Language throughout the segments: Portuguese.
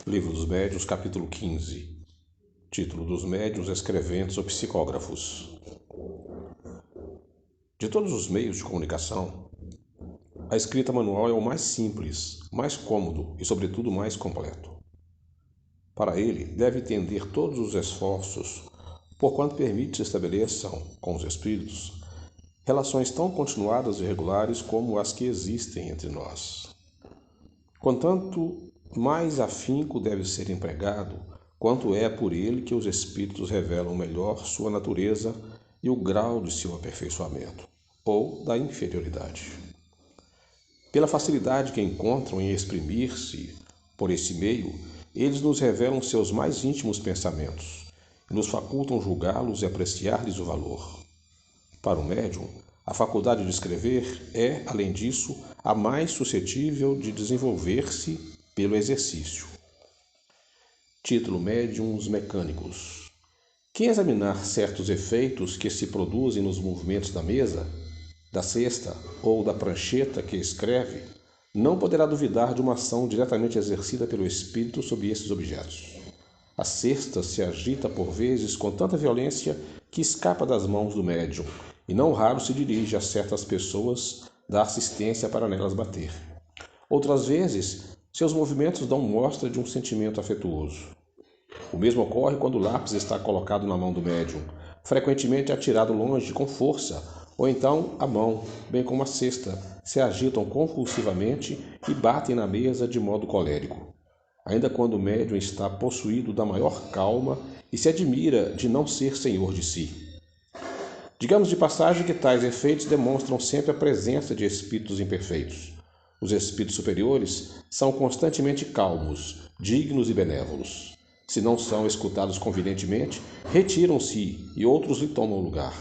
Livro dos Médiuns, capítulo 15. Título dos médiuns, escreventes ou psicógrafos. De todos os meios de comunicação, a escrita manual é o mais simples, mais cômodo e, sobretudo, mais completo. Para ele, deve tender todos os esforços, porquanto permite se estabeleçam com os espíritos relações tão continuadas e regulares como as que existem entre nós. Contanto, mais afinco deve ser empregado, quanto é por ele que os espíritos revelam melhor sua natureza e o grau de seu aperfeiçoamento, ou da inferioridade. Pela facilidade que encontram em exprimir-se por esse meio, eles nos revelam seus mais íntimos pensamentos e nos facultam julgá-los e apreciar-lhes o valor. Para o médium, a faculdade de escrever é, além disso, a mais suscetível de desenvolver-se pelo exercício. Título: Médiuns mecânicos. Quem examinar certos efeitos que se produzem nos movimentos da mesa, da cesta ou da prancheta que escreve, não poderá duvidar de uma ação diretamente exercida pelo espírito sobre esses objetos. A cesta se agita por vezes com tanta violência que escapa das mãos do médium, e não raro se dirige a certas pessoas da assistência para nelas bater. Outras vezes, seus movimentos dão mostra de um sentimento afetuoso. O mesmo ocorre quando o lápis está colocado na mão do médium, frequentemente atirado longe com força, ou então a mão, bem como a cesta, se agitam convulsivamente e batem na mesa de modo colérico, ainda quando o médium está possuído da maior calma e se admira de não ser senhor de si. Digamos de passagem que tais efeitos demonstram sempre a presença de espíritos imperfeitos. Os espíritos superiores são constantemente calmos, dignos e benévolos. Se não são escutados convenientemente, retiram-se e outros lhe tomam lugar.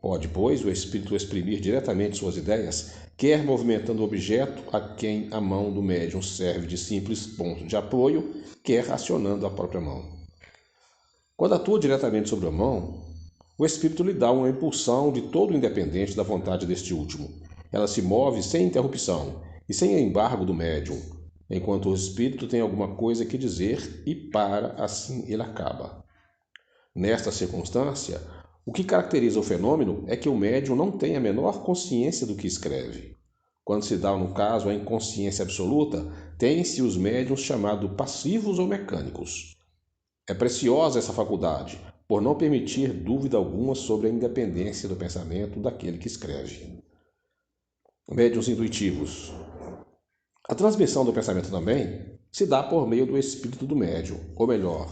Pode, pois, o espírito exprimir diretamente suas ideias, quer movimentando o objeto a quem a mão do médium serve de simples ponto de apoio, quer acionando a própria mão. Quando atua diretamente sobre a mão, o espírito lhe dá uma impulsão de todo independente da vontade deste último. Ela se move sem interrupção e sem embargo do médium, enquanto o espírito tem alguma coisa que dizer e para, assim ele acaba. Nesta circunstância, o que caracteriza o fenômeno é que o médium não tem a menor consciência do que escreve. Quando se dá, no caso, a inconsciência absoluta, tem-se os médiuns chamados passivos ou mecânicos. É preciosa essa faculdade, por não permitir dúvida alguma sobre a independência do pensamento daquele que escreve. Médiuns intuitivos. A transmissão do pensamento também se dá por meio do espírito do médium, ou melhor,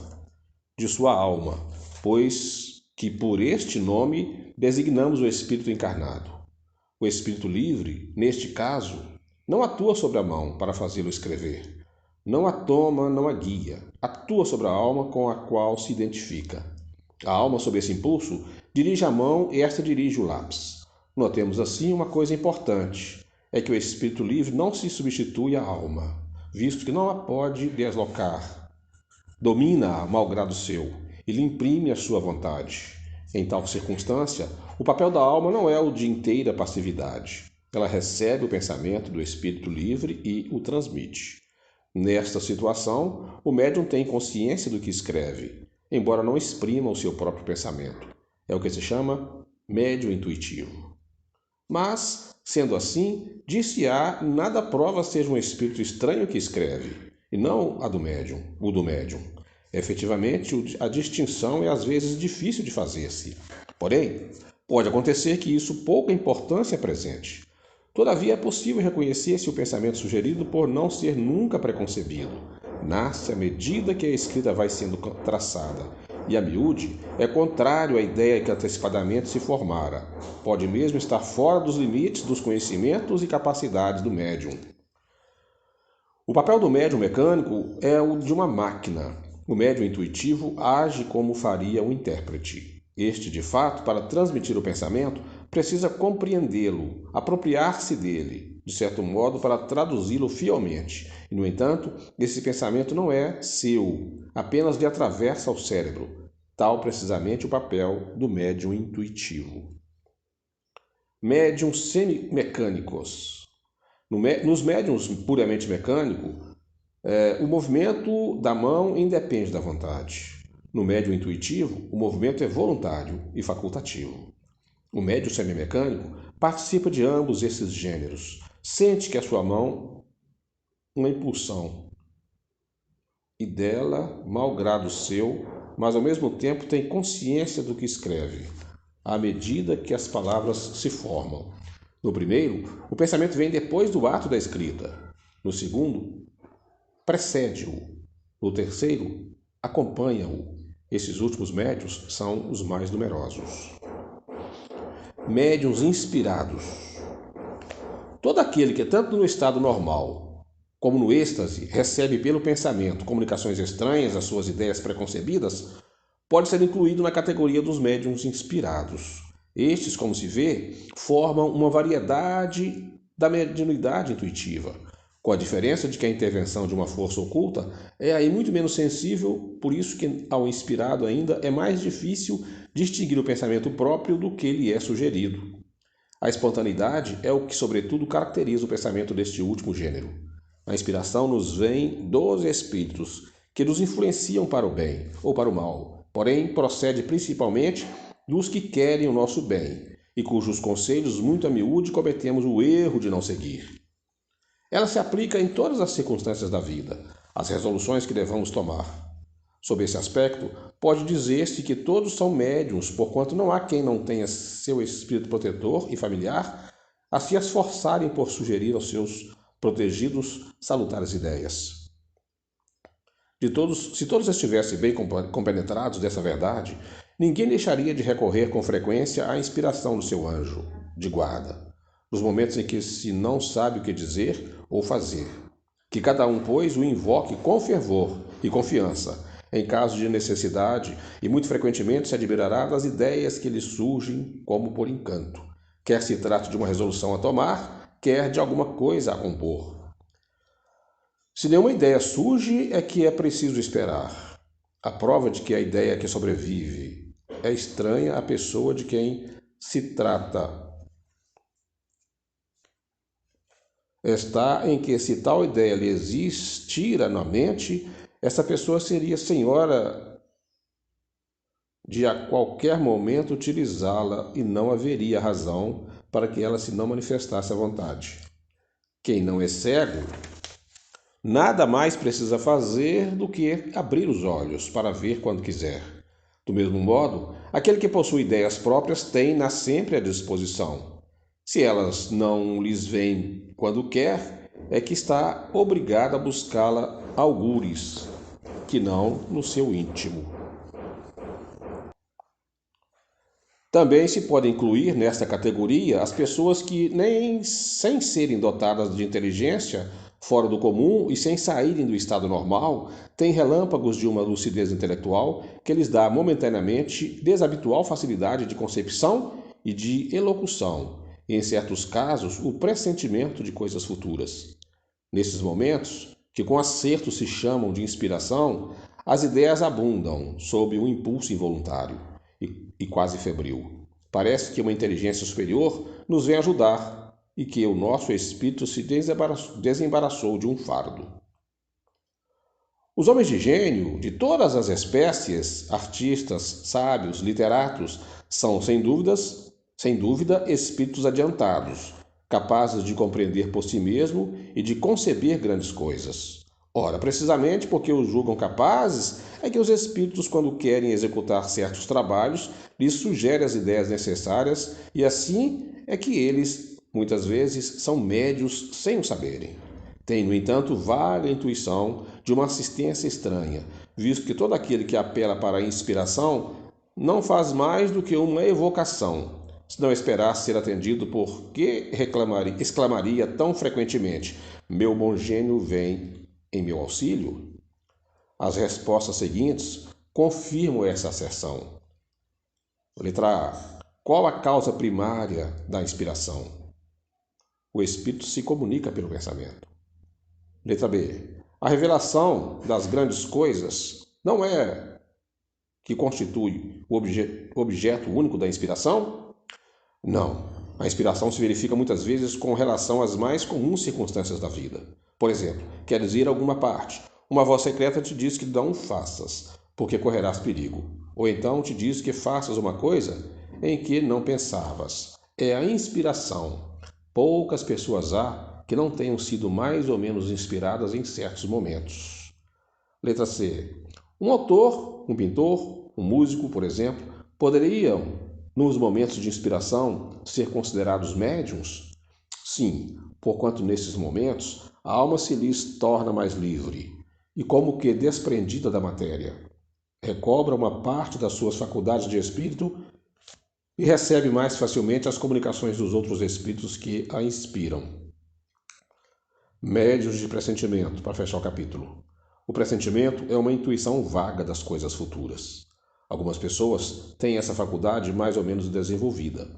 de sua alma, pois que por este nome designamos o espírito encarnado. O espírito livre, neste caso, não atua sobre a mão para fazê-lo escrever. Não a toma, não a guia. Atua sobre a alma com a qual se identifica. A alma, sob esse impulso, dirige a mão e esta dirige o lápis. Notemos assim uma coisa importante, é que o espírito livre não se substitui à alma, visto que não a pode deslocar. Domina-a malgrado seu e lhe imprime a sua vontade. Em tal circunstância, o papel da alma não é o de inteira passividade. Ela recebe o pensamento do espírito livre e o transmite. Nesta situação, o médium tem consciência do que escreve, embora não exprima o seu próprio pensamento. É o que se chama médium intuitivo. Mas, sendo assim, dir-se-á, nada prova seja um espírito estranho que escreve, e não o do médium. Efetivamente, a distinção é às vezes difícil de fazer-se. Porém, pode acontecer que isso pouca importância apresente. Todavia, é possível reconhecer se o pensamento sugerido por não ser nunca preconcebido nasce à medida que a escrita vai sendo traçada, e a miúde é contrário à ideia que antecipadamente se formara. Pode mesmo estar fora dos limites dos conhecimentos e capacidades do médium. O papel do médium mecânico é o de uma máquina. O médium intuitivo age como faria o intérprete. Este, de fato, para transmitir o pensamento, precisa compreendê-lo, apropriar-se dele, de certo modo, para traduzi-lo fielmente. E, no entanto, esse pensamento não é seu, apenas lhe atravessa o cérebro. Tal precisamente o papel do médium intuitivo. Médiuns semimecânicos. Nos médiuns puramente mecânicos, O movimento da mão independe da vontade. No médium intuitivo, o movimento é voluntário e facultativo. O médium semimecânico participa de ambos esses gêneros. Sente que a sua mão uma impulsão e dela, malgrado seu, mas ao mesmo tempo tem consciência do que escreve, à medida que as palavras se formam. No primeiro, o pensamento vem depois do ato da escrita. No segundo, precede-o. No terceiro, acompanha-o. Esses últimos médiuns são os mais numerosos. Médiuns inspirados. Todo aquele que, tanto no estado normal como no êxtase, recebe pelo pensamento comunicações estranhas às suas ideias preconcebidas, pode ser incluído na categoria dos médiuns inspirados. Estes, como se vê, formam uma variedade da mediunidade intuitiva, com a diferença de que a intervenção de uma força oculta é aí muito menos sensível, por isso que ao inspirado ainda é mais difícil distinguir o pensamento próprio do que lhe é sugerido. A espontaneidade é o que, sobretudo, caracteriza o pensamento deste último gênero. A inspiração nos vem dos espíritos, que nos influenciam para o bem ou para o mal, porém procede principalmente dos que querem o nosso bem e cujos conselhos muito a miúde cometemos o erro de não seguir. Ela se aplica em todas as circunstâncias da vida, as resoluções que devamos tomar. Sob esse aspecto, pode dizer-se que todos são médiuns, porquanto não há quem não tenha seu espírito protetor e familiar a se esforçarem por sugerir aos seus protegidos salutares ideias. Se todos estivessem bem compenetrados dessa verdade, ninguém deixaria de recorrer com frequência à inspiração do seu anjo de guarda, nos momentos em que se não sabe o que dizer ou fazer. Que cada um, pois, o invoque com fervor e confiança, em caso de necessidade, e muito frequentemente se admirará das ideias que lhe surgem como por encanto, quer se trate de uma resolução a tomar, quer de alguma coisa a compor. Se nenhuma ideia surge, é que é preciso esperar. A prova de que a ideia que sobrevive é estranha à pessoa de quem se trata está em que, se tal ideia lhe existira na mente, essa pessoa seria senhora de a qualquer momento utilizá-la e não haveria razão para que ela se não manifestasse à vontade. Quem não é cego, nada mais precisa fazer do que abrir os olhos para ver quando quiser. Do mesmo modo, aquele que possui ideias próprias tem-nas sempre à disposição. Se elas não lhes vêm quando quer, é que está obrigado a buscá-la algures, que não no seu íntimo. Também se pode incluir nesta categoria as pessoas que, nem sem serem dotadas de inteligência fora do comum e sem saírem do estado normal, têm relâmpagos de uma lucidez intelectual que lhes dá momentaneamente desabitual facilidade de concepção e de elocução, e, em certos casos, o pressentimento de coisas futuras. Nesses momentos, que com acerto se chamam de inspiração, as ideias abundam sob um impulso involuntário e quase febril. Parece que uma inteligência superior nos vem ajudar e que o nosso espírito se desembaraçou de um fardo. Os homens de gênio, de todas as espécies, artistas, sábios, literatos, são, sem dúvida, espíritos adiantados, capazes de compreender por si mesmo e de conceber grandes coisas. Ora, precisamente porque os julgam capazes, é que os espíritos, quando querem executar certos trabalhos, lhes sugerem as ideias necessárias, e assim é que eles, muitas vezes, são médios sem o saberem. Tem, no entanto, vaga intuição de uma assistência estranha, visto que todo aquele que apela para a inspiração não faz mais do que uma evocação. Se não esperasse ser atendido, por que exclamaria tão frequentemente: meu bom gênio vem em meu auxílio? As respostas seguintes confirmam essa asserção. Letra A. Qual a causa primária da inspiração? O espírito se comunica pelo pensamento. Letra B. A revelação das grandes coisas não é que constitui o objeto único da inspiração? Não. A inspiração se verifica muitas vezes com relação às mais comuns circunstâncias da vida. Por exemplo, queres ir a alguma parte. Uma voz secreta te diz que não faças, porque correrás perigo. Ou então te diz que faças uma coisa em que não pensavas. É a inspiração. Poucas pessoas há que não tenham sido mais ou menos inspiradas em certos momentos. Letra C. Um autor, um pintor, um músico, por exemplo, poderiam, nos momentos de inspiração, ser considerados médiuns? Sim, porquanto nesses momentos a alma se lhes torna mais livre e como que desprendida da matéria. Recobra uma parte das suas faculdades de espírito e recebe mais facilmente as comunicações dos outros espíritos que a inspiram. Médiuns de pressentimento, para fechar o capítulo. O pressentimento é uma intuição vaga das coisas futuras. Algumas pessoas têm essa faculdade mais ou menos desenvolvida.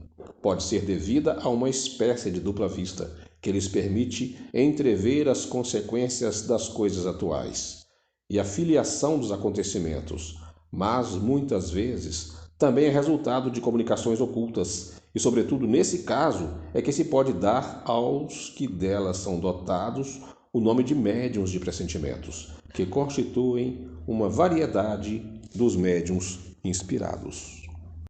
Pode ser devida a uma espécie de dupla vista que lhes permite entrever as consequências das coisas atuais e a filiação dos acontecimentos, mas muitas vezes também é resultado de comunicações ocultas, e sobretudo nesse caso é que se pode dar aos que delas são dotados o nome de médiuns de pressentimentos, que constituem uma variedade dos médiuns inspirados.